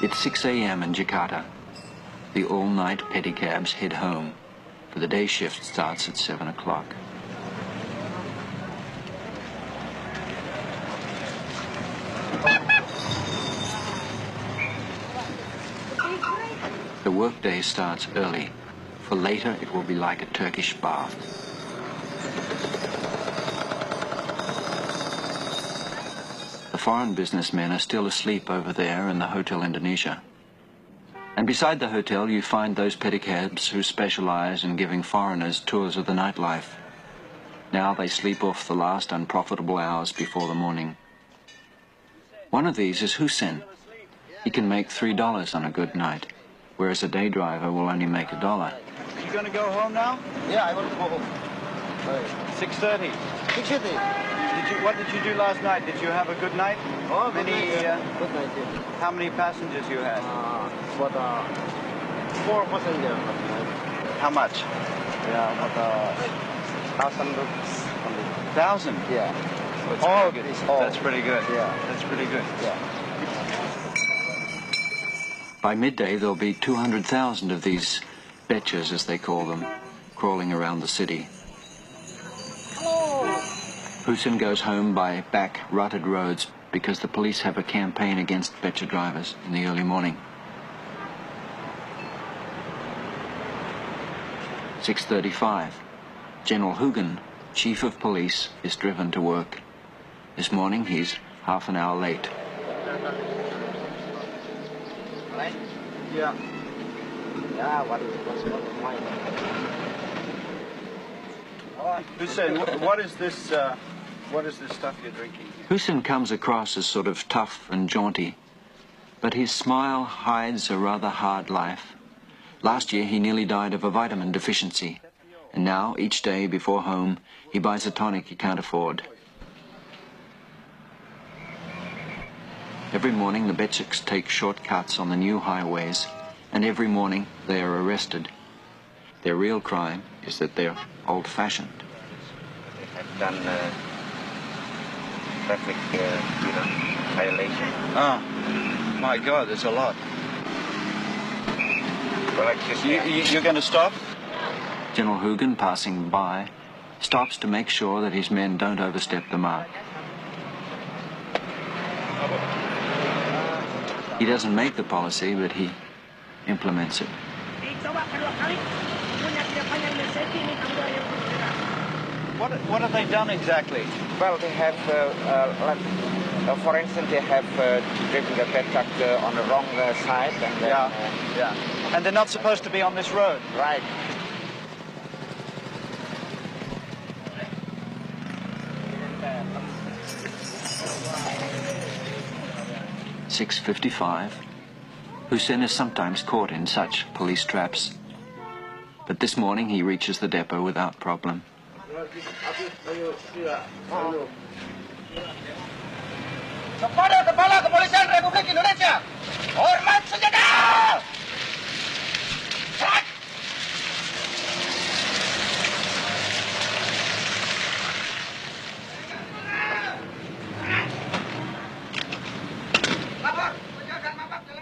It's 6 a.m. in Jakarta. The all-night pedicabs head home, for the day shift starts at 7 o'clock. The workday starts early, for later it will be like a Turkish bath. The foreign businessmen are still asleep over there in the Hotel Indonesia. And beside the hotel you find those pedicabs who specialize in giving foreigners tours of the nightlife. Now they sleep off the last unprofitable hours before the morning. One of these is Hussein. He can make $3 on a good night, whereas a day driver will only make $1. You going to go home now? Yeah, I want to go home. 6:30. 6:30. What did you do last night? Did you have a good night? Oh, good night. Yeah. How many passengers you had? What 4 passengers. How much? Yeah, what 1,000 rupees. 1,000? Yeah. That's pretty good. Yeah. That's pretty good. Yeah. By midday there'll be 200,000 of these betches, as they call them, crawling around the city. Hussein goes home by back rutted roads because the police have a campaign against betcha drivers in the early morning. 6:35. General Hoegeng, Chief of Police, is driven to work. This morning he's half an hour late. Yeah. Yeah, what's mine? Hussein, what is this stuff you're drinking? Hussein comes across as sort of tough and jaunty, but his smile hides a rather hard life. Last year he nearly died of a vitamin deficiency, and now each day before home he buys a tonic he can't afford. Every morning the Betchiks take shortcuts on the new highways, and every morning they are arrested. Their real crime is that they're old-fashioned. They have done traffic violation. Ah, my God, there's a lot. You're going to stop? General Hoegeng, passing by, stops to make sure that his men don't overstep the mark. He doesn't make the policy, but he implements it. What have they done exactly? Well, they have, for instance, they have driven the pet truck on the wrong side. And then, yeah. And they're not supposed to be on this road. Right. "6:55. Hussein is sometimes caught in such police traps, but this morning he reaches the depot without problem. Kepada Kepala Kepolisian Republik Indonesia, hormat senjata!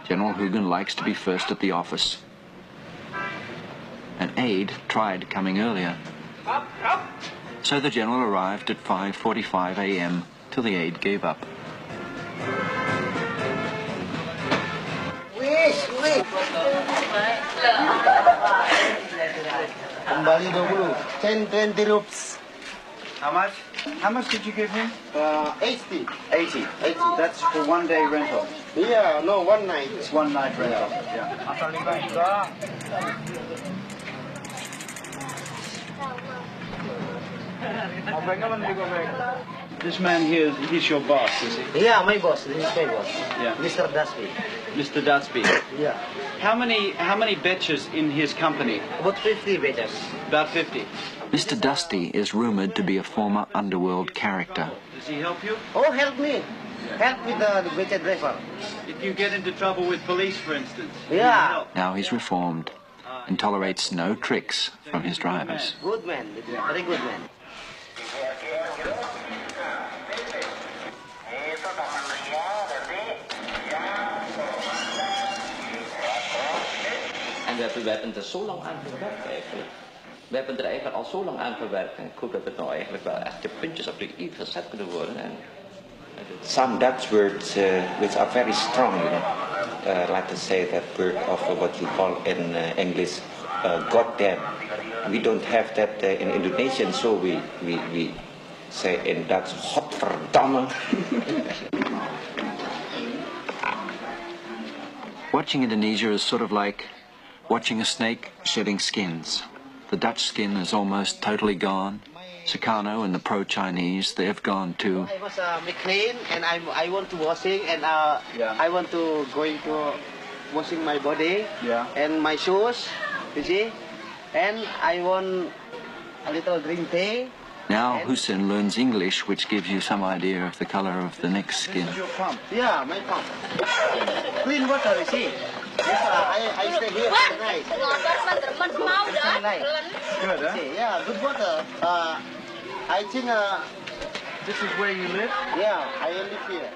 General Hoegeng likes to be first at the office. An aide tried coming earlier, so the general arrived at 5:45 a.m. till the aide gave up. Kembali 20, 20 rupees. How much? How much did you give him? 80. 80. That's for 1 day rental. Yeah, no, 1 night. It's 1 night rental. Yeah. This man here, he's your boss, is he? Yeah, my boss. This is my boss. Yeah. Mr. Dasby. Mr. Datsby. Yeah. How many betches in his company? About 50 meters. About 50. Mr. Dusty is rumored to be a former underworld character. Does he help you? Oh, help me. Help with the better driver. If you get into trouble with police, for instance. Yeah. Now he's reformed and tolerates no tricks from his drivers. Good man. Very good man. We hebben er zo lang aan gewerkt eigenlijk. We hebben er eigenlijk al zo lang aan gewerkt. En ik hoop dat het nou eigenlijk wel echt de puntjes op de i gezet kunnen worden. En Some Dutch words which are very strong, you know. Like to say that word of what you call in English, goddamn. We don't have that in Indonesian, so we say in Dutch, godverdamme. Watching Indonesia is sort of like watching a snake shedding skins. The Dutch skin is almost totally gone. Sukarno and the pro-Chinese, they have gone too. I was clean and I want to washing and I want to going to washing my body and my shoes, you see, and I want a little green tea. Now Hussein learns English, which gives you some idea of the color of the neck's skin. This is your pump. Yeah, my pump. Clean water, you see. Yes, I stay here for the night. Good, huh? See, yeah, good water. I think This is where you live? yeah, I live here.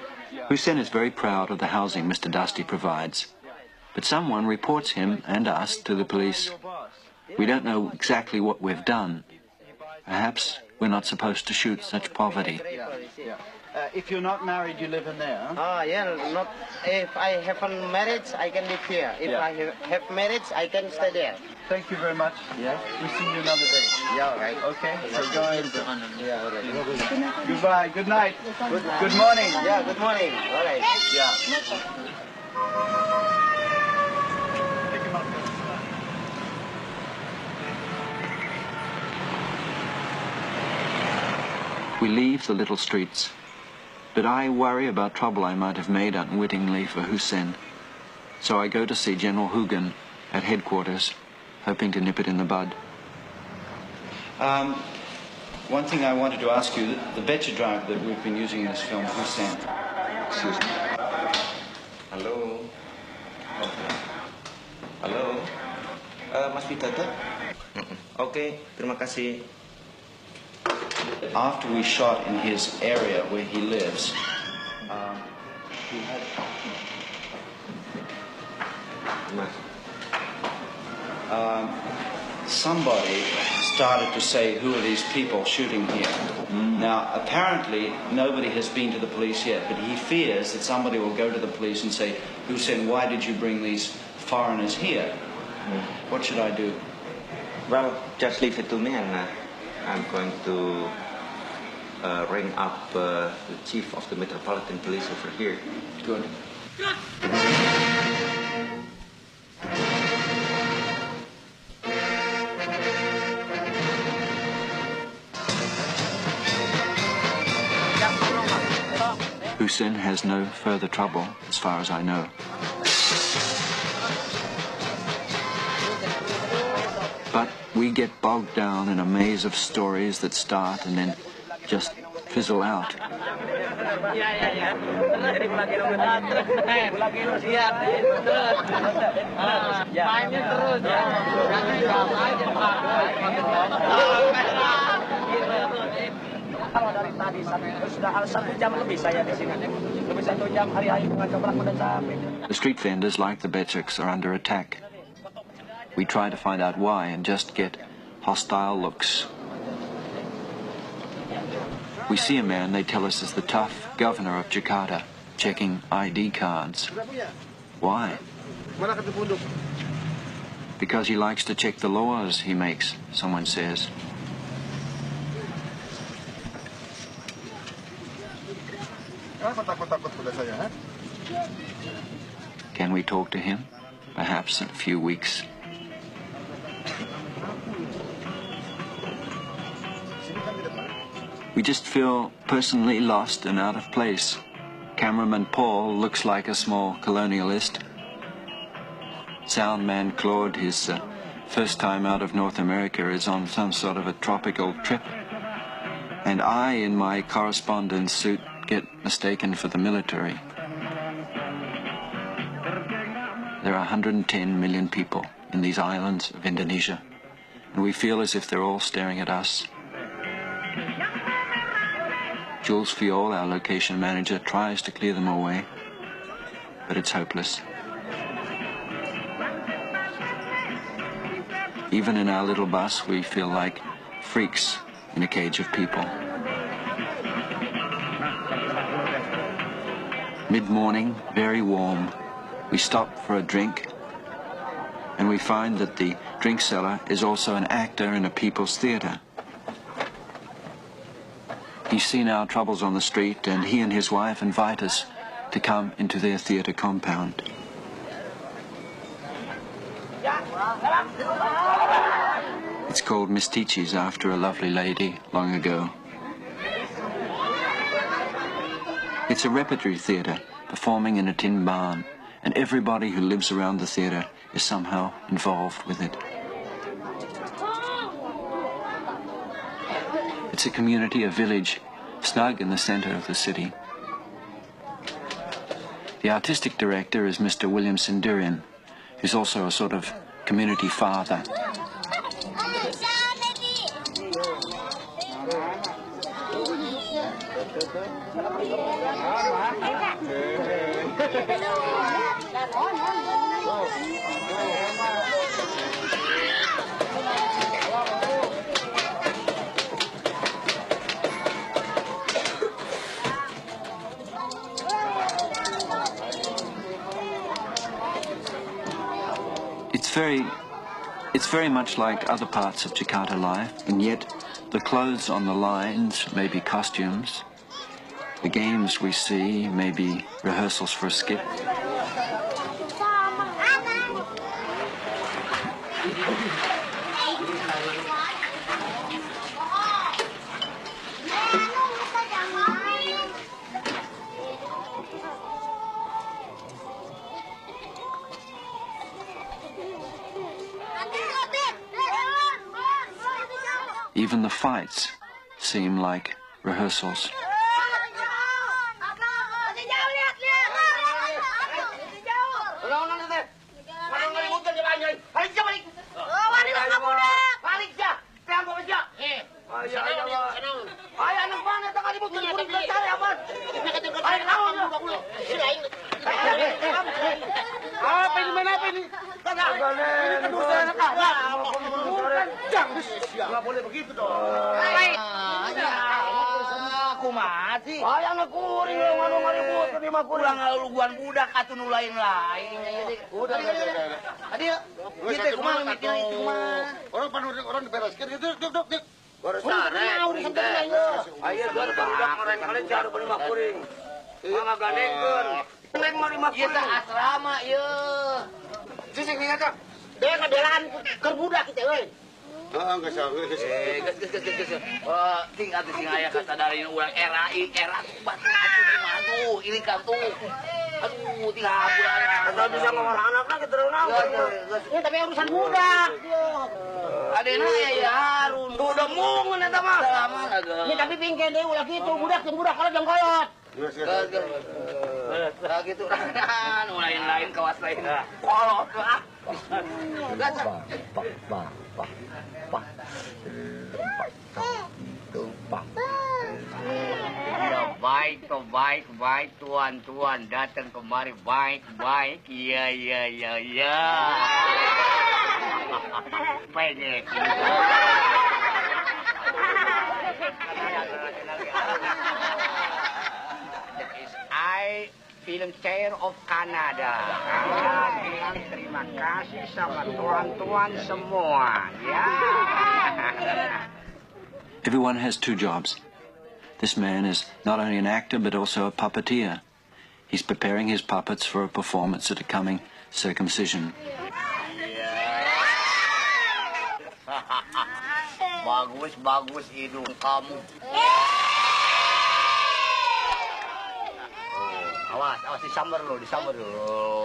Hussein is very proud of the housing Mr. Dusty provides. But someone reports him and us to the police. We don't know exactly what we've done. Perhaps we're not supposed to shoot such poverty. If you're not married, you live in there, huh? Yeah, not if I have a marriage, I can live here. If Yeah. I have marriage, I can stay there. Thank you very much. Yeah. We'll see you another day. Yeah, all right. Okay, so go ahead. Yeah, all right. Goodbye, good night. Good morning. Yeah, good morning. All right. Yeah. We leave the little streets, but I worry about trouble I might have made unwittingly for Hussein. So I go to see General Hoegeng at headquarters, hoping to nip it in the bud. One thing I wanted to ask you, the Becher driver that we've been using in this film, Hussein. Excuse me. Halo. Halo. Mas Pitata? Oke, terima kasih. After we shot in his area where he lives, he had... somebody started to say, who are these people shooting here? Now, apparently, nobody has been to the police yet, but he fears that somebody will go to the police and say, Hussein, why did you bring these foreigners here? What should I do? Well, just leave it to me and I'm going to ring up the chief of the Metropolitan Police over here. Good. Hussein has no further trouble, as far as I know. But we get bogged down in a maze of stories that start and then just fizzle out. The street vendors, like the Betcheks, are under attack. We try to find out why and just get hostile looks. We see a man they tell us is the tough governor of Jakarta, checking ID cards. Why? Because he likes to check the laws he makes, someone says. Can we talk to him? Perhaps in a few weeks. We just feel personally lost and out of place. Cameraman Paul looks like a small colonialist. Soundman Claude, his first time out of North America, is on some sort of a tropical trip. And I, in my correspondence suit, get mistaken for the military. There are 110 million people in these islands of Indonesia, and we feel as if they're all staring at us. Jules Fiol, our location manager, tries to clear them away, but it's hopeless. Even in our little bus, we feel like freaks in a cage of people. Mid-morning, very warm, we stop for a drink, and we find that the drink seller is also an actor in a people's theatre. He's seen our troubles on the street, and he and his wife invite us to come into their theatre compound. It's called Mistiches after a lovely lady long ago. It's a repertory theatre performing in a tin barn, and everybody who lives around the theatre is somehow involved with it. It's a community, a village, snug in the center of the city. The artistic director is Mr. William Sindurian, who's also a sort of community father. It's very much like other parts of Jakarta life, and yet the clothes on the lines may be costumes, the games we see may be rehearsals for a skit. Even the fights seem like rehearsals. Nggak boleh begitu dong. Aku mati. Ayang kuring nganu ngaribut di mah Kurang luguan budak atau nulain-lain. Udah. Adi, kita kumaha mikir itu mah. Orang dibereskeun gitu, duk. Baru sare. Ayo budak orang kalian jaru beli mah kuring. Mangga gandengkeun. Neng mah di mah kuring. Kita asrama ieu. Sisik nih eta. Dia ngadelaan keur budak kita euy. Heeh, geus. Ges. Tinggal di sing aya kasadarin urang RAI, batu aduh, ini kan tuh. Aduh, 3 bulan. Kita bisa ngomong anakna kita renang. Ya tapi urusan budak. Adena ya harun. Tuh udah mungun eta mah. Salaman agak. Ini tapi pingken deui ulah kitu budak kalau jang kolot. Nah gitu kan, lain kawas lain. Kolot ah. Baik tuan datang kemari baik iya pendek I film chair of Canada. Bilang terima kasih sama tuan-tuan semua ya. Everyone has 2 jobs. This man is not only an actor but also a puppeteer. He's preparing his puppets for a performance at a coming circumcision. Bagus hidung kamu. Awas disambar dulu.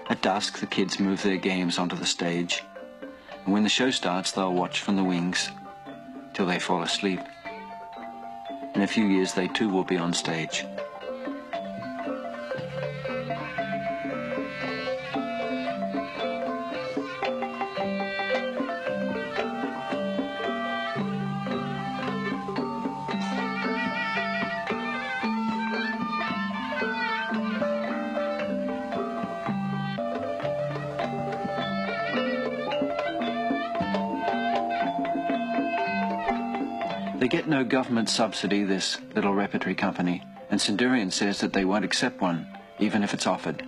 At dusk, the kids move their games onto the stage, and when the show starts, they'll watch from the wings till they fall asleep. In a few years, they too will be on stage. They get no government subsidy, this little repertory company, and Centurion says that they won't accept one, even if it's offered.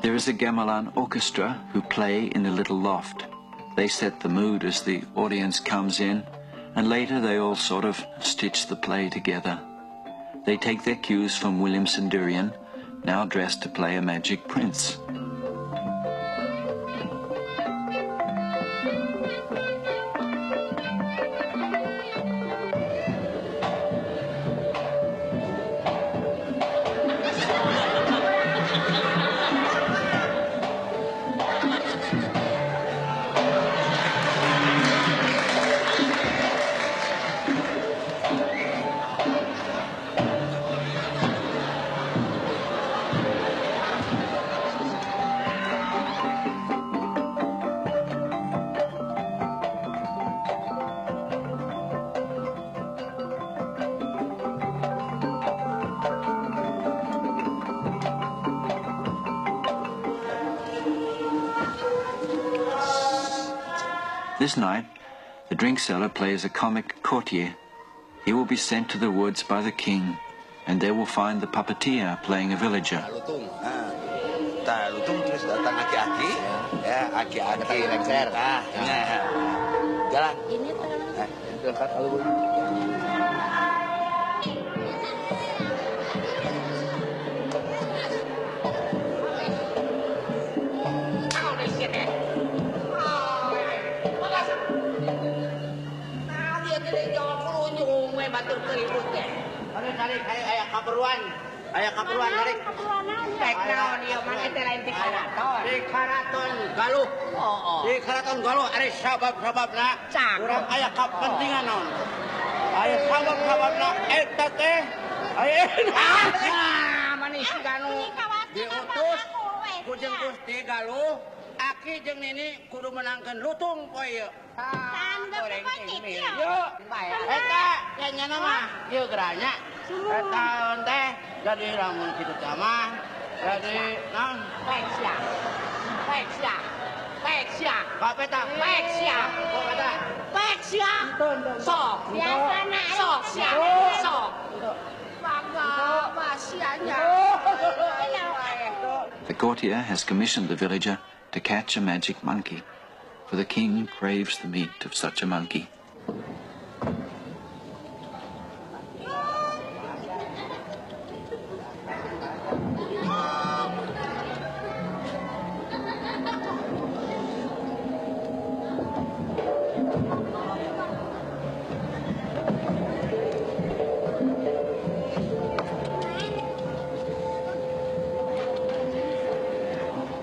There is a gamelan orchestra who play in a little loft. They set the mood as the audience comes in, and later they all sort of stitch the play together. They take their cues from William Centurion, now dressed to play a magic prince. This night, the drink seller plays a comic courtier. He will be sent to the woods by the king, and there will find the puppeteer playing a villager. Lutung terus datang aki-aki, ya aki-aki lengser, jalan. Ini terangkat kalau Ayah kaperuan dari baik naon ieu mah eta lain di karaton. Di karaton galuh. Di karaton galuh ari sabab-sababna urang aya kapentingan naon. Aya sabab-sababna eta teh aya manis ganu diutus ku jeung Gusti Galuh aki jeung Nini kudu menangkeun lutung poe ieu. Goreng ini. Yo, eta nya mah ieu geranya. Eta teh jadi lamun kitu teh mah jadi naon? Peksia. Kapeta peksia. Kapeta peksia. Sok. Biasana sok. Sok. Bangga basianya. The courtier has commissioned the villager to catch a magic monkey, for the king craves the meat of such a monkey.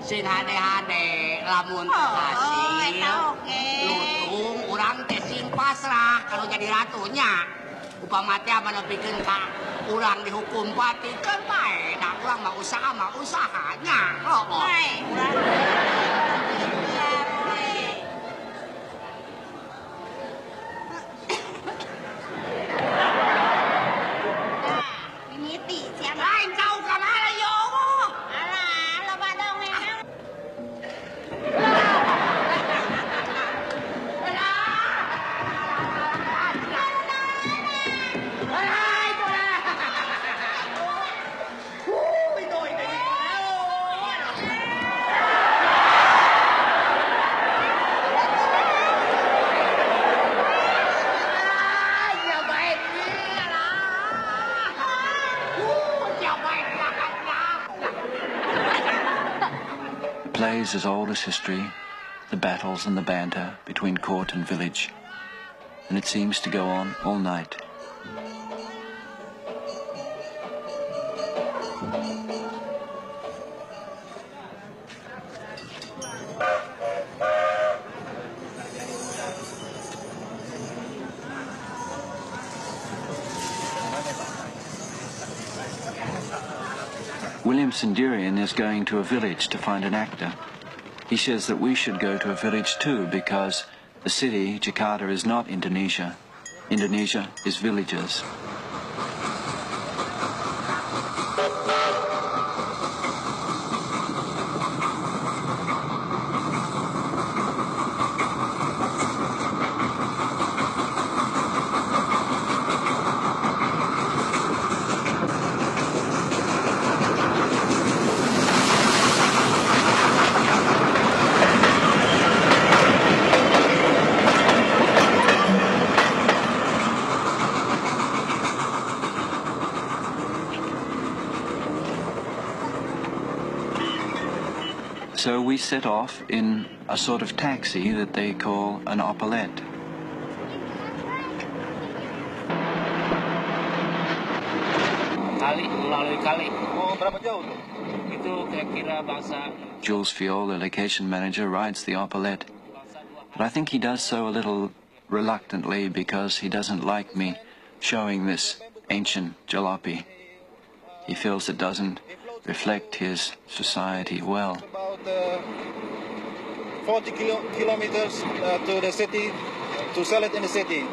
Sin hade-hade lamun hasil lutung urang teh sing pasrah kalau jadi ratunya upama teh menepikeun ka urang dihukum pati kan bae da urang mah usahanya Mimiti siapa? Lain jauh ka mana yo? Plays as old as history, the battles and the banter between court and village, and it seems to go on all night. William Centurion is going to a village to find an actor. He says that we should go to a village too because the city, Jakarta, is not Indonesia. Indonesia is villages. So we set off in a sort of taxi that they call an opalette. Jules Fiol, the location manager, rides the opalette, but I think he does so a little reluctantly because he doesn't like me showing this ancient jalopy. He feels it doesn't reflect his society well. About 40 kilometers to the city to sell it in the city.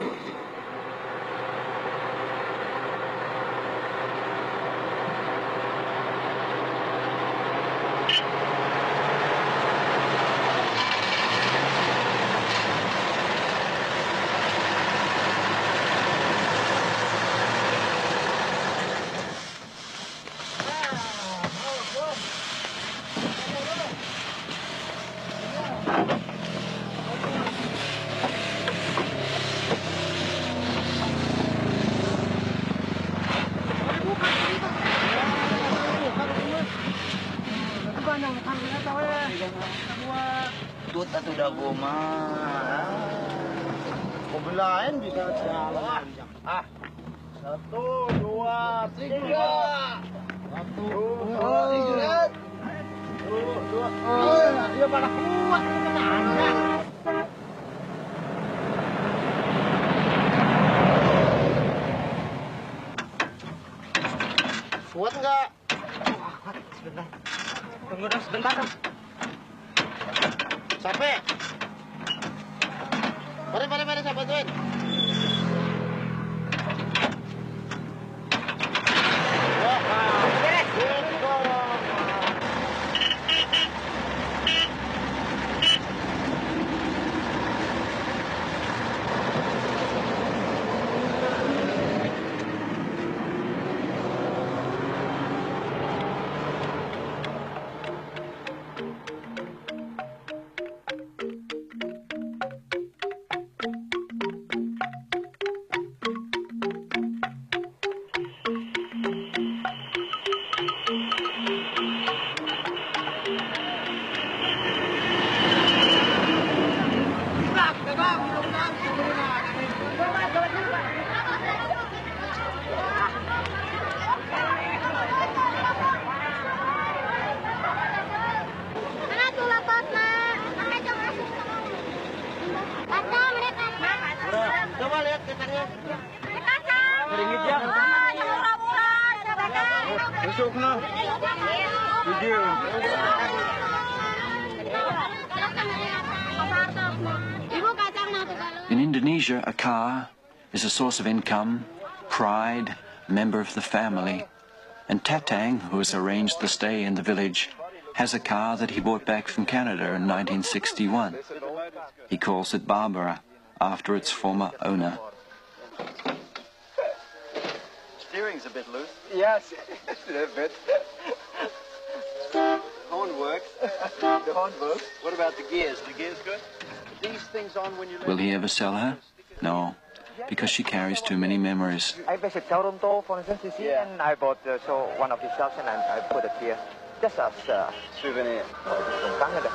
Tut atau dago mah. Kebelain bisa jalan. Ah. 1, 2, 3. 1, 2, 3. 2. Dia pada kuat kenanya. Kuat enggak? Sebentar. Tunggu dong sebentar dong. Sampai. Mari saya bantuin. In Indonesia, a car is a source of income, pride, member of the family. And Tatang, who has arranged the stay in the village, has a car that he bought back from Canada in 1961. He calls it Barbara, after its former owner. Steering's a bit loose. Yes, A bit. horn works. The horn works. What about the gears? The gear's good. These things on when you Will he ever sell her? No, because she carries too many memories. I visit Toronto, for instance, you see, and I bought one of the shops and I put it here. Just as Souvenir. from Canada.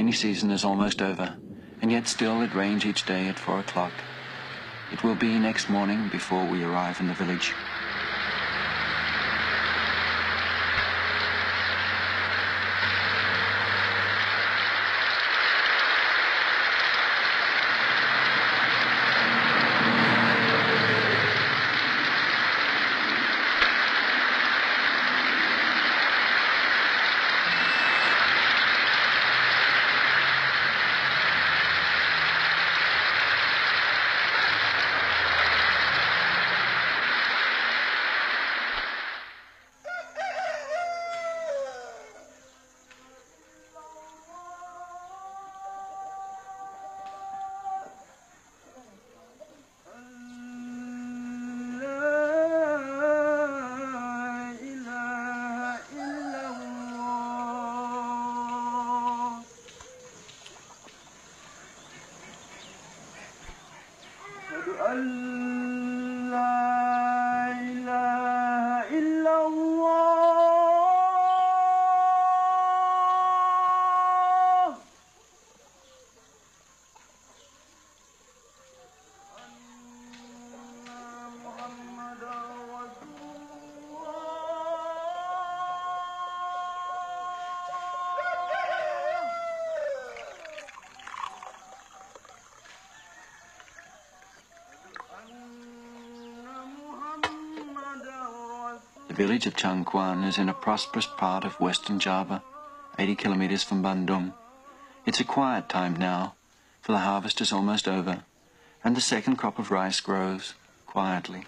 rainy season is almost over, and yet still it rains each day at 4 o'clock. It will be next morning before we arrive in the village. The village of Changkuan is in a prosperous part of western Java, 80 kilometers from Bandung. It's a quiet time now, for the harvest is almost over, and the second crop of rice grows quietly.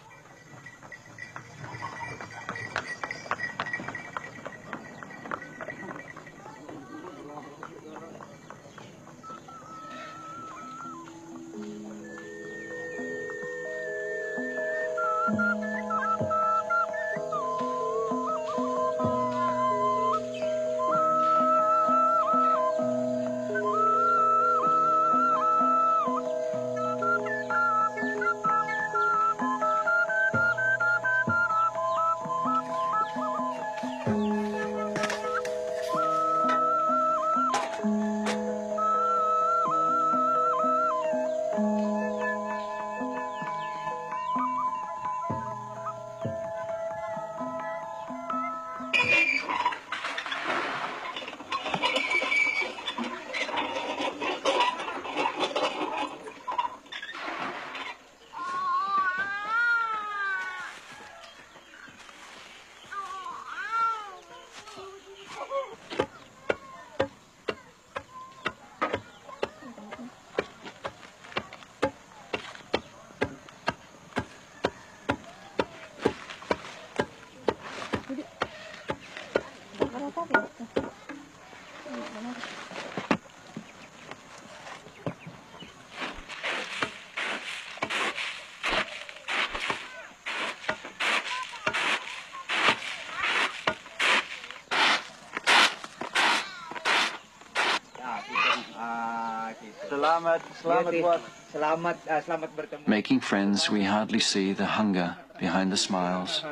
Making friends, we hardly see the hunger behind the smiles.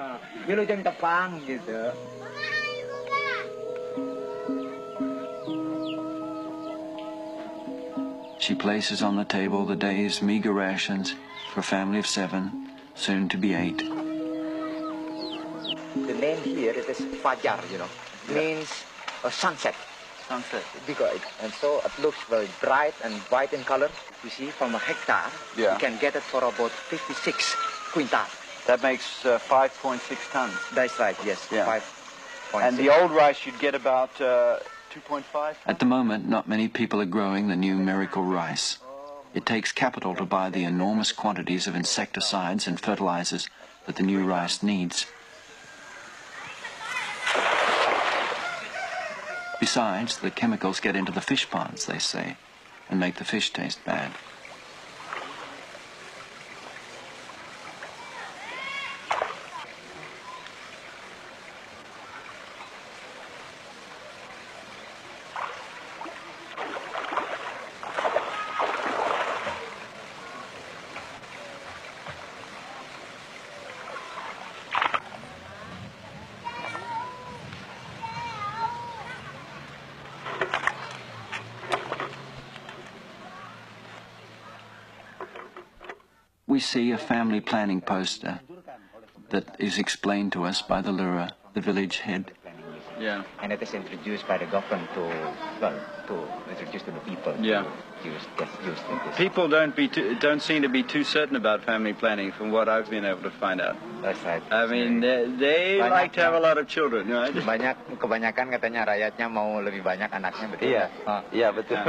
She places on the table the day's meager rations for a family of 7, soon to be 8. The name here is Fajar, means a sunset. Sunset. Because, and so it looks very bright and white in color. You see, from a hectare, you can get it for about 56 quintal. That makes 5.6 tons. That's right, yes. Yeah. 5.6. And the old rice you'd get about 2.5? At the moment, not many people are growing the new miracle rice. It takes capital to buy the enormous quantities of insecticides and fertilizers that the new rice needs. Besides, the chemicals get into the fish ponds, they say, and make the fish taste bad. we see a family planning poster that is explained to us by the Lura, the village head. Yeah. And it is introduced by the government to introduce to the people. Yeah. Get used to this. People don't seem to be too certain about family planning, from what I've been able to find out. That's right. I mean, they like to have a lot of children, right? Kebanyakan katanya rakyatnya mau lebih banyak anaknya, betul? Iya. Iya, betul.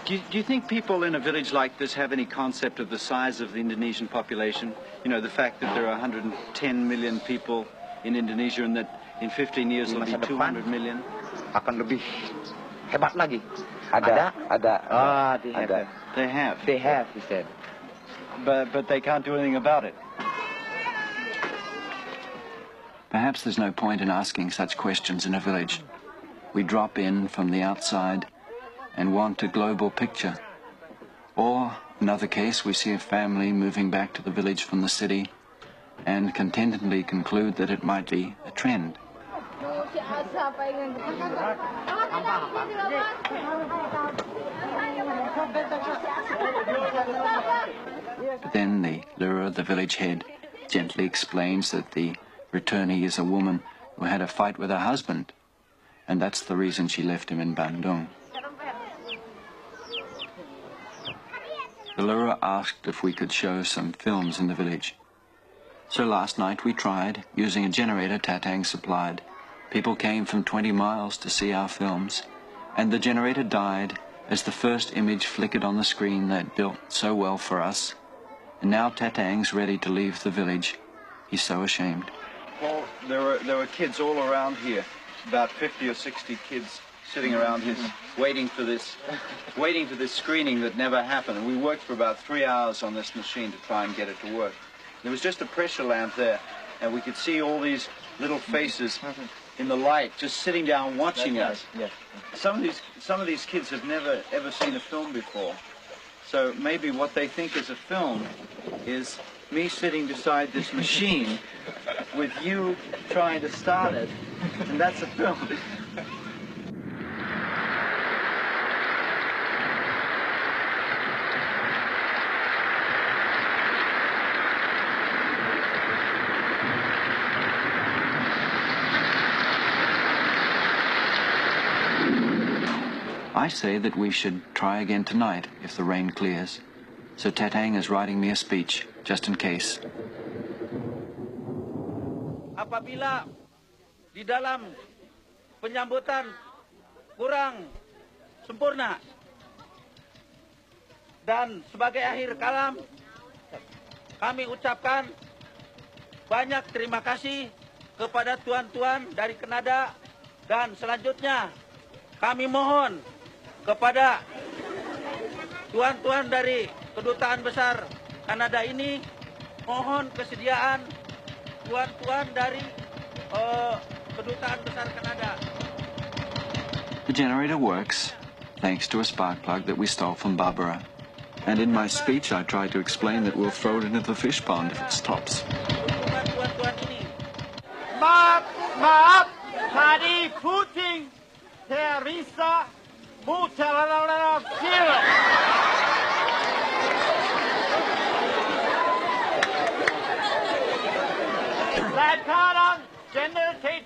Do you think people in a village like this have any concept of the size of the Indonesian population? You know, the fact that there are 110 million people in Indonesia and that in 15 years there'll be 200 million? Akan lebih hebat lagi. Ada. They have, he said. But they can't do anything about it. Perhaps there's no point in asking such questions in a village. We drop in from the outside and want a global picture. Or, another case, we see a family moving back to the village from the city and contentedly conclude that it might be a trend. But then the Lura, the village head, gently explains that the returnee is a woman who had a fight with her husband, and that's the reason she left him in Bandung. The Lura asked if we could show some films in the village. So last night we tried, using a generator Tatang supplied. People came from 20 miles to see our films, and the generator died as the first image flickered on the screen they'd built so well for us. And now Tatang's ready to leave the village. He's so ashamed. Paul, there were kids all around here, about 50 or 60 kids sitting around here waiting for this screening that never happened. And we worked for about 3 hours on this machine to try and get it to work. There was just a pressure lamp there, and we could see all these little faces in the light, just sitting down watching us. Yes. Some of these kids have never ever seen a film before, so maybe what they think is a film is me sitting beside this machine with you trying to start it, and that's a film. I say that we should try again tonight if the rain clears. So Tatang is writing me a speech, just in case. Apabila di dalam penyambutan kurang sempurna dan sebagai akhir kalam kami ucapkan banyak terima kasih kepada tuan-tuan dari Kanada, dan selanjutnya kami mohon kepada tuan-tuan dari Kedutaan Besar Kanada ini, mohon kesediaan tuan-tuan dari Kedutaan Besar Kanada. The generator works, thanks to a spark plug that we stole from Barbara. And in my speech I tried to explain that we'll throw it into the fish pond if it stops. Tuan-tuan ini. Maaf, tadi puting Teresa Mutalala Kira. Sekarang generator.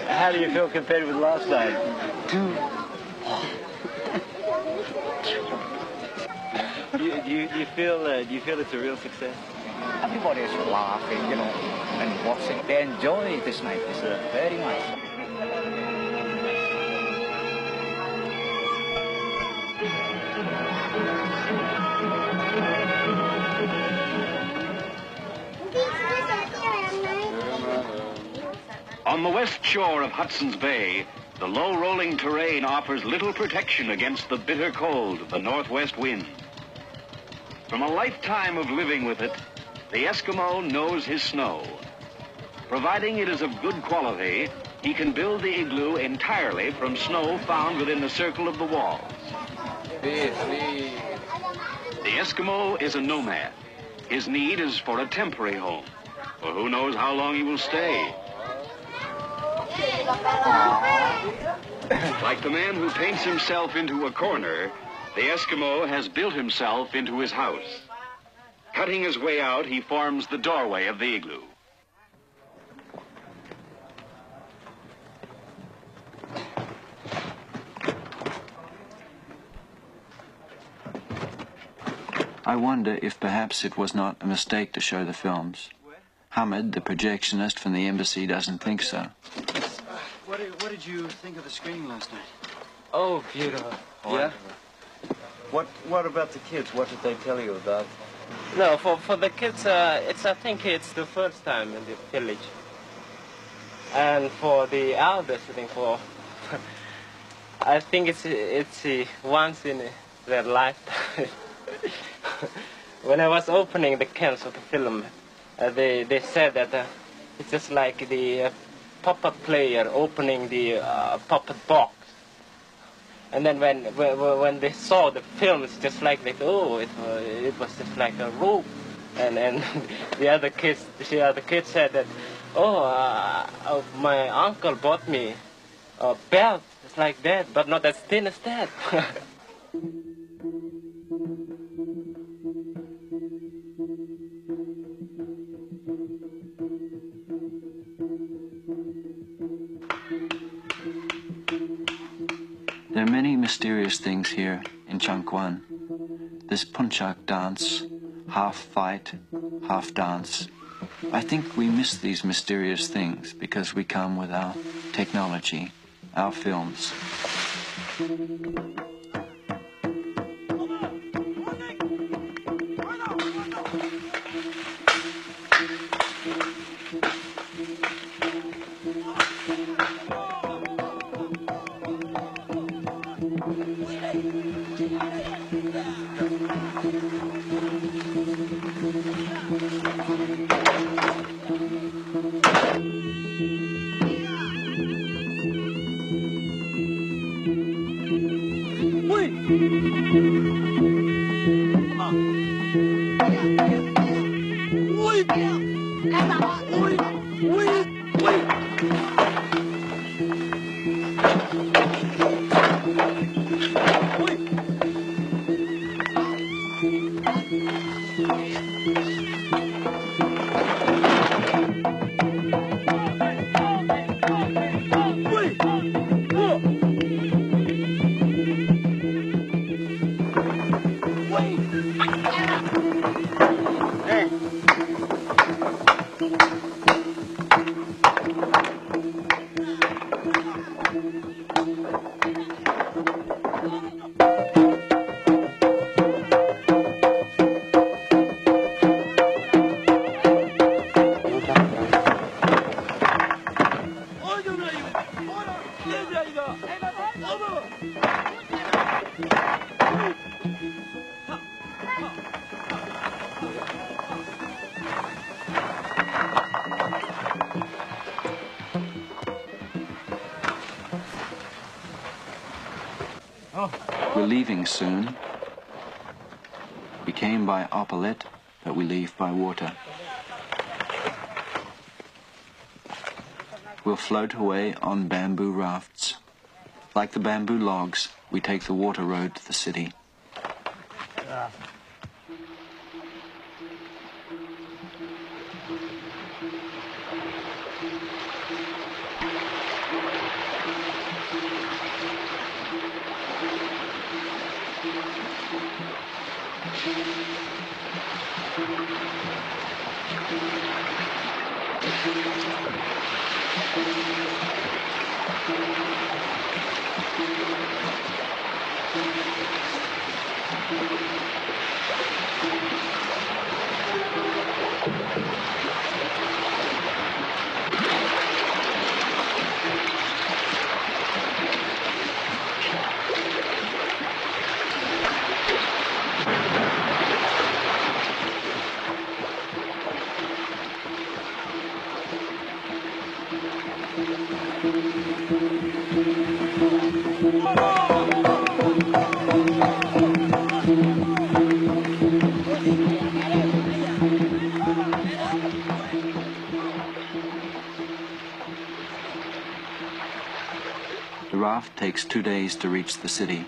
How do you feel compared with last night? Do you feel it's a real success? Everybody is laughing, you know, and watching. They enjoy this night very much. On the west shore of Hudson's Bay, the low-rolling terrain offers little protection against the bitter cold of the northwest wind. From a lifetime of living with it, the Eskimo knows his snow. Providing it is of good quality, he can build the igloo entirely from snow found within the circle of the walls. The Eskimo is a nomad. His need is for a temporary home, for who knows how long he will stay. Like the man who paints himself into a corner, the Eskimo has built himself into his house. Cutting his way out, he forms the doorway of the igloo. I wonder if perhaps it was not a mistake to show the films. Hamid, the projectionist from the embassy, doesn't think so. What did you think of the screening last night? Oh, beautiful. Yeah? What about the kids? What did they tell you about? No, for the kids, I think it's the first time in the village. And for the elders, I think it's once in their lifetime. When I was opening the cans of the film, they said that it's just like the puppet player opening the puppet box. And then when they saw the film, it's just like that. Oh, it was just like a rope. And the other kids said that, oh, my uncle bought me a belt. It's like that, but not as thin as that. There are many mysterious things here in Changquan. This Punchak dance, half fight, half dance. I think we miss these mysterious things because we come with our technology, our films. We're leaving soon. We came by Oppolet, but we leave by water. We'll float away on bamboo rafts. Like the bamboo logs, we take the water road to the city. takes 2 days to reach the city.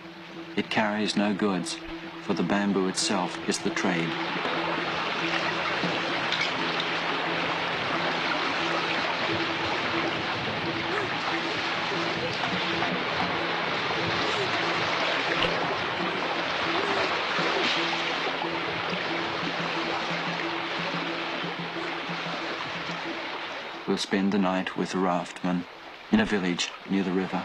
It carries no goods, for the bamboo itself is the trade. We'll spend the night with the raftman in a village near the river.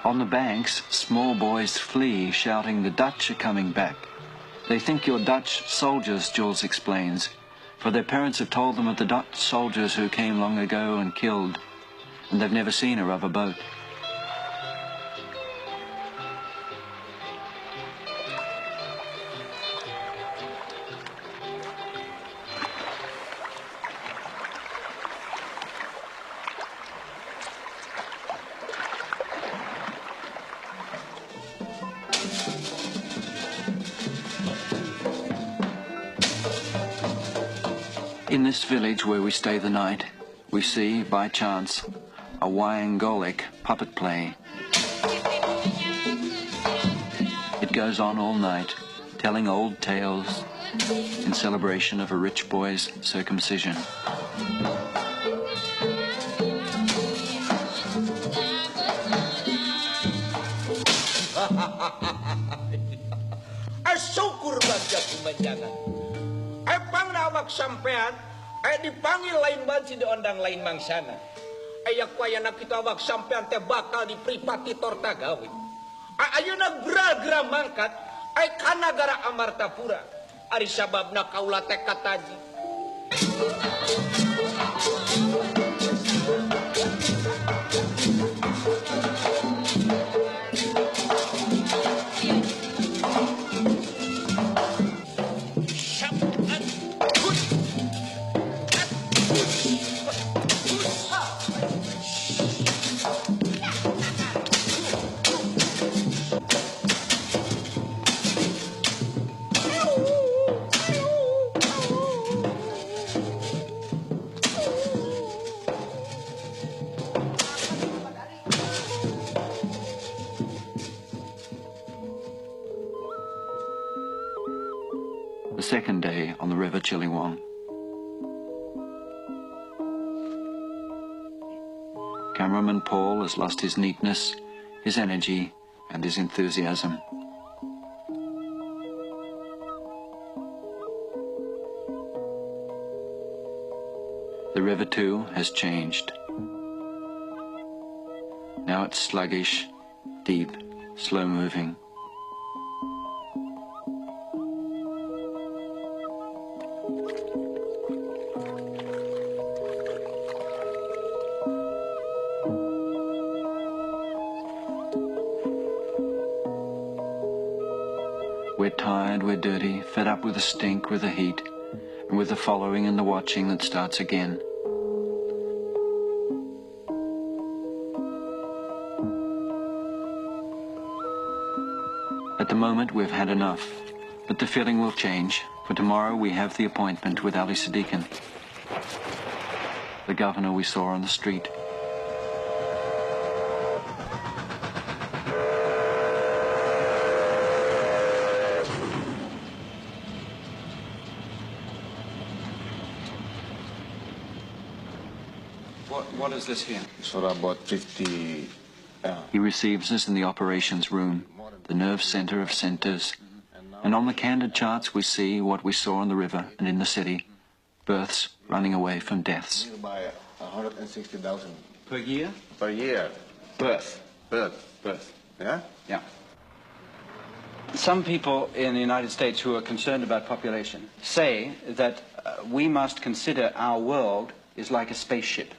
On the banks, small boys flee, shouting, "The Dutch are coming back." They think you're Dutch soldiers, Jules explains, for their parents have told them of the Dutch soldiers who came long ago and killed, and they've never seen a rubber boat. In this village where we stay the night, we see, by chance, a Wayangolic puppet play. It goes on all night, telling old tales in celebration of a rich boy's circumcision. Syukur bangga kumanjangan. Epang nawak sampean, dipanggil lain banci diondang lain mangsana. Ayak wayana kita awak sampean teh bakal dipripati torta gawe. Ayeuna gra-gra mangkat, ka nagara Amartapura. Ari sababna kaula teh kataji. The second day on the River Chiliwang. Cameraman Paul has lost his neatness, his energy, and his enthusiasm. The river, too, has changed. Now it's sluggish, deep, slow-moving. We're tired, we're dirty, fed up with the stink, with the heat, and with the following and the watching that starts again. At the moment, we've had enough, but the feeling will change, for tomorrow we have the appointment with Ali Sadikin, the governor we saw on the street. What is this here? For about 50... He receives us in the operations room, the nerve center of centers, and on the candid charts we see what we saw on the river and in the city, births running away from deaths. By 160,000. Per year? Per year. Birth. Birth. Yeah? Yeah. Some people in the United States who are concerned about population say that we must consider our world is like a spaceship.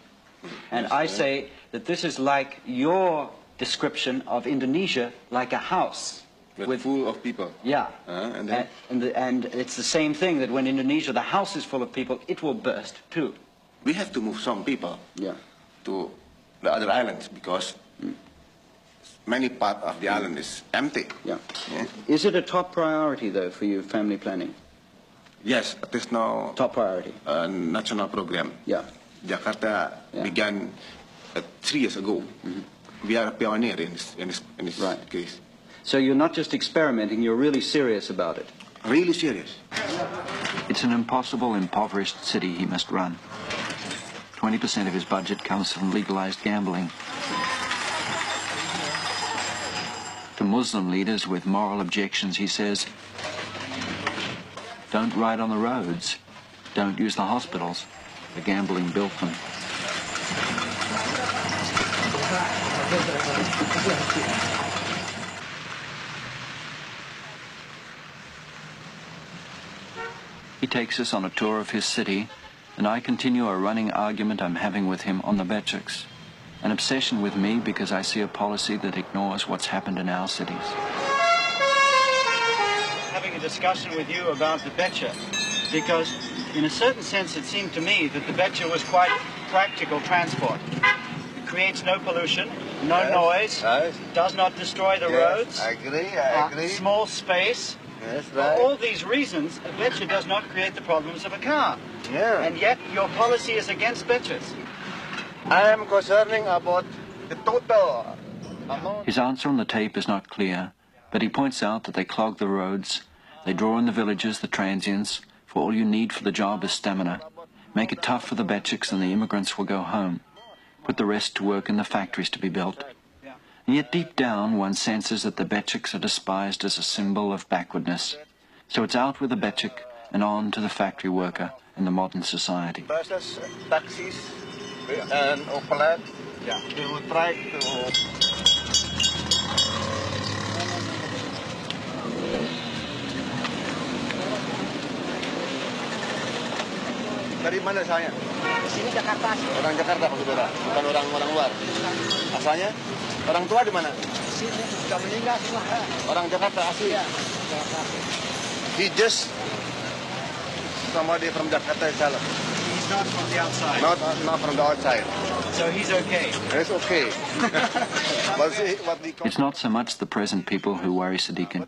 And I say that this is like your description of Indonesia, like a house. With full of people. Yeah. And then? And it's the same thing, that when Indonesia, the house is full of people, it will burst too. We have to move some people yeah. to the other islands because many part of the island is empty. Yeah. Yeah. Is it a top priority, though, for you, family planning? Yes, it is now top priority. A national program. Yeah. Jakarta began 3 years ago. We are a pioneer in this right. case. So you're not just experimenting, you're really serious about it. Really serious. It's an impossible, impoverished city he must run. 20% of his budget comes from legalized gambling. To Muslim leaders with moral objections, he says, don't ride on the roads, don't use the hospitals. The gambling built them. He takes us on a tour of his city, and I continue a running argument I'm having with him on the Beceks, an obsession with me because I see a policy that ignores what's happened in our cities. Having a discussion with you about the Becek, because in a certain sense it seemed to me that the Becek was quite practical transport. It creates no pollution, no noise, does not destroy the roads. I agree. Small space. Yes, right. For all these reasons, a Becek does not create the problems of a car. Yeah. And yet your policy is against Beceks. I am concerning about the total amount. His answer on the tape is not clear, but he points out that they clog the roads, they draw in the villages, the transients, for all you need for the job is stamina. Make it tough for the Beceks and the immigrants will go home. Put the rest to work in the factories to be built. And yet deep down one senses that the Beceks are despised as a symbol of backwardness. So it's out with the Becek and on to the factory worker in the modern society. Buses, taxis, and Opel, they will try to... Dari mana saya? Sini Jakarta. Orang Jakarta, Pak Saudara, bukan orang luar. Asalnya? Orang tua di mana? Sini, sudah meninggal semua. Orang Jakarta asli? Iya, He just somebody from Jakarta himself. He's not from the outside. Not from the outside. So he's okay. It's okay. It's not so much the present people who worry Sadikin.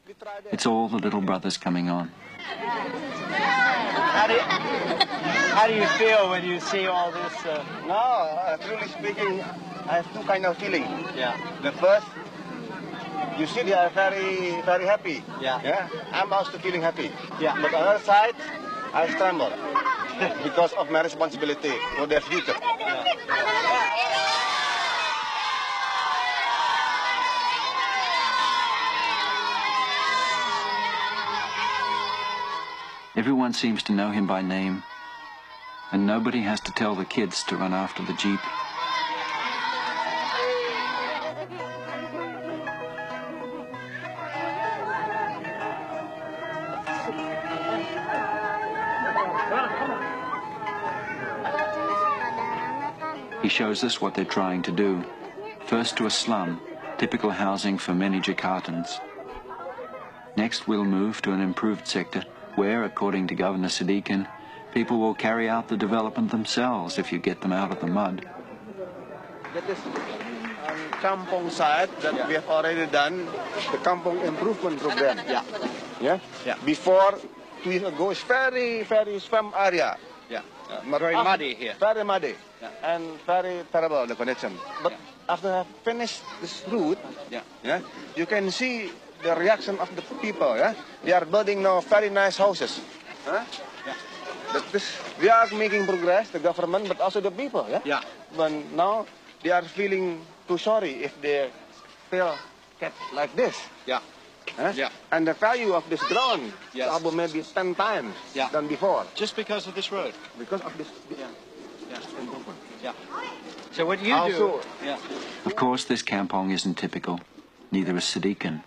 It's all the little brothers coming on. How do you feel when you see all this? No, truly speaking, I have two kind of feeling. Yeah. The first, you see they are very, very happy. Yeah. I'm also feeling happy. Yeah. But on the other side, I tremble because of my responsibility for their future. Everyone seems to know him by name, and nobody has to tell the kids to run after the jeep. He shows us what they're trying to do. First to a slum, typical housing for many Jakartans. Next we'll move to an improved sector where, according to Governor Sadikin, people will carry out the development themselves if you get them out of the mud. That is on Kampong side that we have already done the Kampong improvement program. Yeah. Before 2 years ago, it's very, very swamp area. Very muddy here. Very muddy. And very terrible, the connection. But after I finished this route, you can see the reaction of the people. They are building now very nice houses. We are making progress, the government, but also the people. But now they are feeling too sorry if they still get like this. And the value of this ground is about maybe 10 times than before. Just because of this road? Because of this. So what you also, do... Of course, this kampong isn't typical. Neither is Sadikin.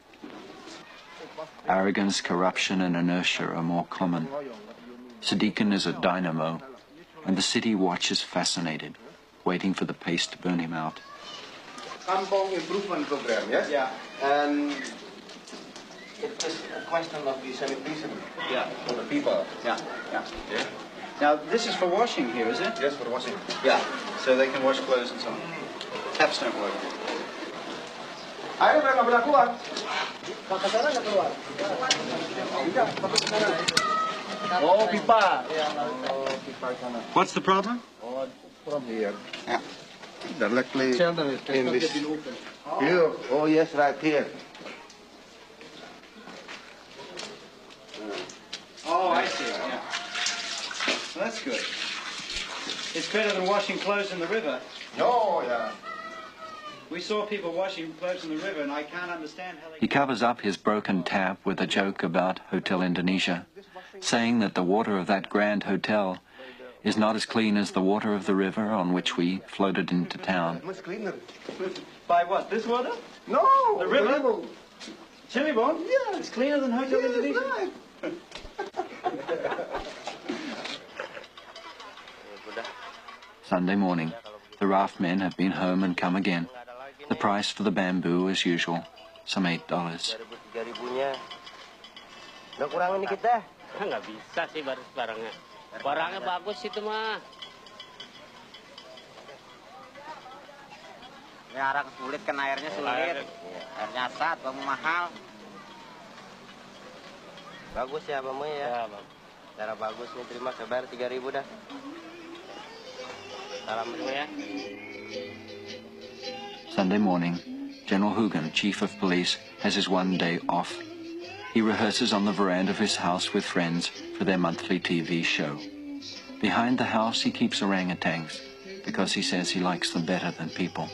Arrogance, corruption, and inertia are more common. Sadikin is a dynamo, and the city watches fascinated. waiting for the paste to burn him out. Kampong improvement program, yes? Yeah. And it's just a question of the sanitation for the people. Yeah. Now, this is for washing here, is it? Yes, for washing. Yeah, so they can wash clothes and so on. Taps don't work. Air udah nggak pernah keluar. Kakak sana nggak keluar. Tidak, sampai ke sana. Oh, pipa. Oh, pipa sana. What's the problem? Oh, from here. Yeah. Directly in this. Here. Oh, yes, right here. Oh, I see. Yeah. Well, that's good. It's better than washing clothes in the river. Oh, yeah. We saw people washing clothes in the river, and I can't understand how they... He covers up his broken tap with a joke about Hotel Indonesia, saying that the water of that grand hotel is not as clean as the water of the river on which we floated into town. Much cleaner. By what? This water? No. The river? Cirebon? Yeah, it's cleaner than Hotel Indonesia. Right. Sunday morning, the raft men have been home and come again. The price for the bamboo, as usual, some $8. 3.000-nya. Udah kurangin dikit dah. Nggak bisa sih barangnya. Barangnya bagus itu mah. Ini arang sulit kan airnya sulit. Airnya asat, bambu mahal. Bagus ya bambu ya. Cara bagus nih, terima kabar 3.000 dah. Salam semua ya. Sunday morning, General Hoegeng, Chief of Police, has his one day off. He rehearses on the veranda of his house with friends for their monthly TV show. Behind the house, he keeps orangutans because he says he likes them better than people.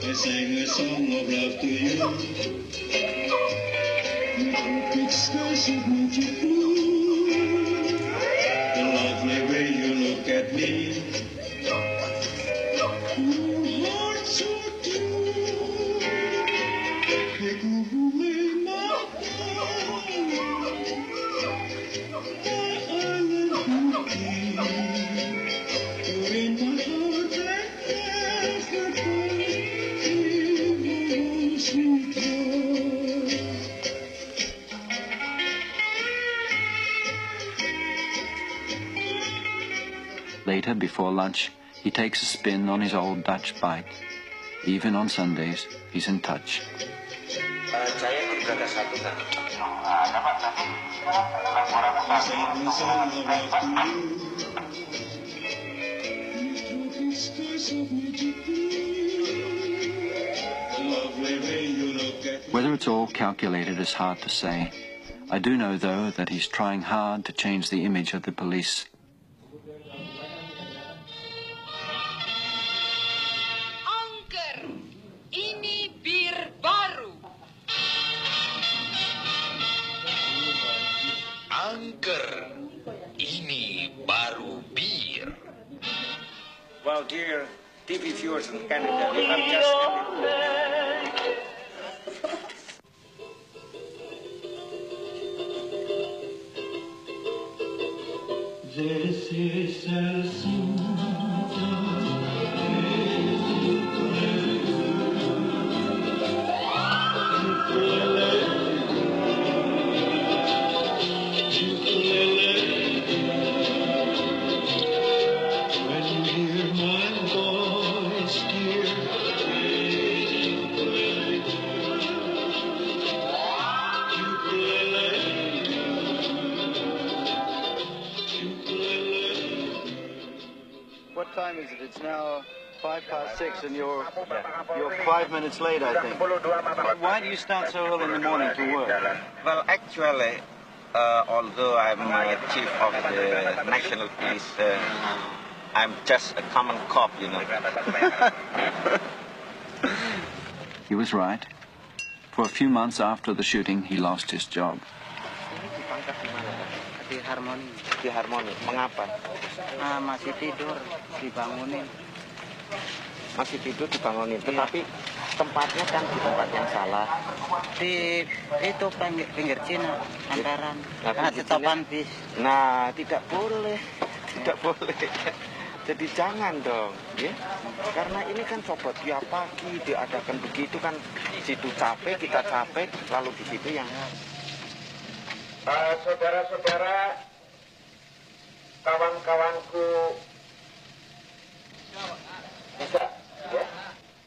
I sang a song of love to you. Tropic skies of magic blue. The lovely way you look at me. Your heart so true. Take away my heart. My island cookie. You're in my heart like Africa. Later, before lunch, he takes a spin on his old Dutch bike. Even on Sundays, he's in touch. Whether it's all calculated is hard to say. I do know, though, that he's trying hard to change the image of the police. Anker, ini bir baru. Anker, ini baru bir. Well, dear TV viewers in Canada, we have just What time is it? It's now 6:05, and you're 5 minutes late, I think. Why do you start so early in the morning to work? Well, actually, although I'm chief of the national police, I'm just a common cop, you know. He was right. For a few months after the shooting, he lost his job. Di Harmoni. Di Harmoni. Mengapa? Masih tidur, dibangunin. masih tidur dibangunin, tetapi tempatnya kan di tempat yang salah. Di itu pinggir Cina, antaran stopan bis. Nah, tidak boleh, tidak boleh. Jadi jangan dong, ya. Karena ini kan coba tiap pagi diadakan begitu kan, situ capek, kita capek, lalu di situ yang saudara-saudara, kawan-kawanku, bisa, ya.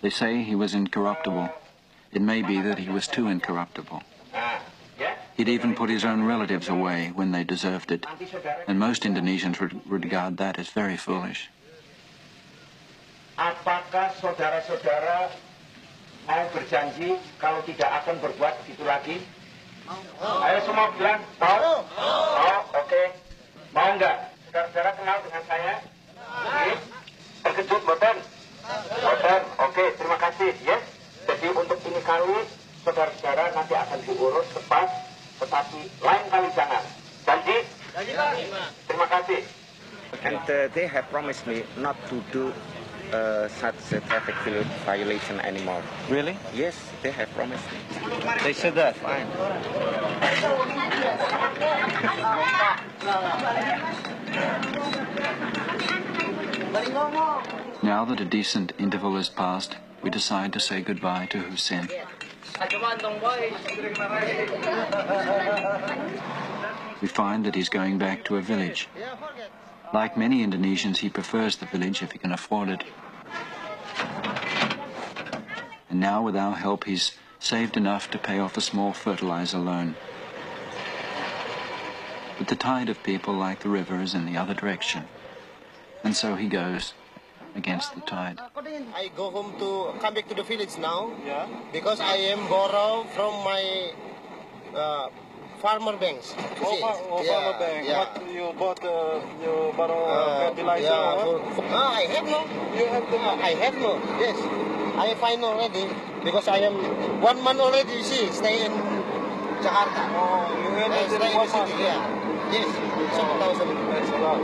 They say he was incorruptible. It may be that he was too incorruptible. He'd even put his own relatives away when they deserved it, and most Indonesians regard that as very foolish. Apakah saudara-saudara mau berjanji kalau tidak akan berbuat begitu lagi? Ayo semua bilang, mau? Mau, oke. Mau nggak? Saudara-saudara kenal dengan saya? Terkejut, boten? Boten, oke, terima kasih, yes. Jadi untuk ini kali, saudara-saudara nanti akan diurus tepat, tetapi lain kali jangan. Janji? Janji, Pak. Terima kasih. And they have promised me not to do such a traffic violation anymore. Really? Yes, they have promised me. They said that? Fine. Now that a decent interval has passed, we decide to say goodbye to Hussein. We find that he's going back to a village. Like many Indonesians, he prefers the village if he can afford it. And now, with our help, he's saved enough to pay off a small fertilizer loan. But the tide of people like the river is in the other direction. And so he goes against the tide. I go home to come back to the village now, because I am borrow from my farmer banks. Farmer bank. Yeah. What you bought? You borrow fertilizer? I have no. You have the money? I have no. Yes, I find already because I am 1 month already. You see, stay in Jakarta. Oh, you have stay in the city. Yeah. Yes, 7,000. That's a lot.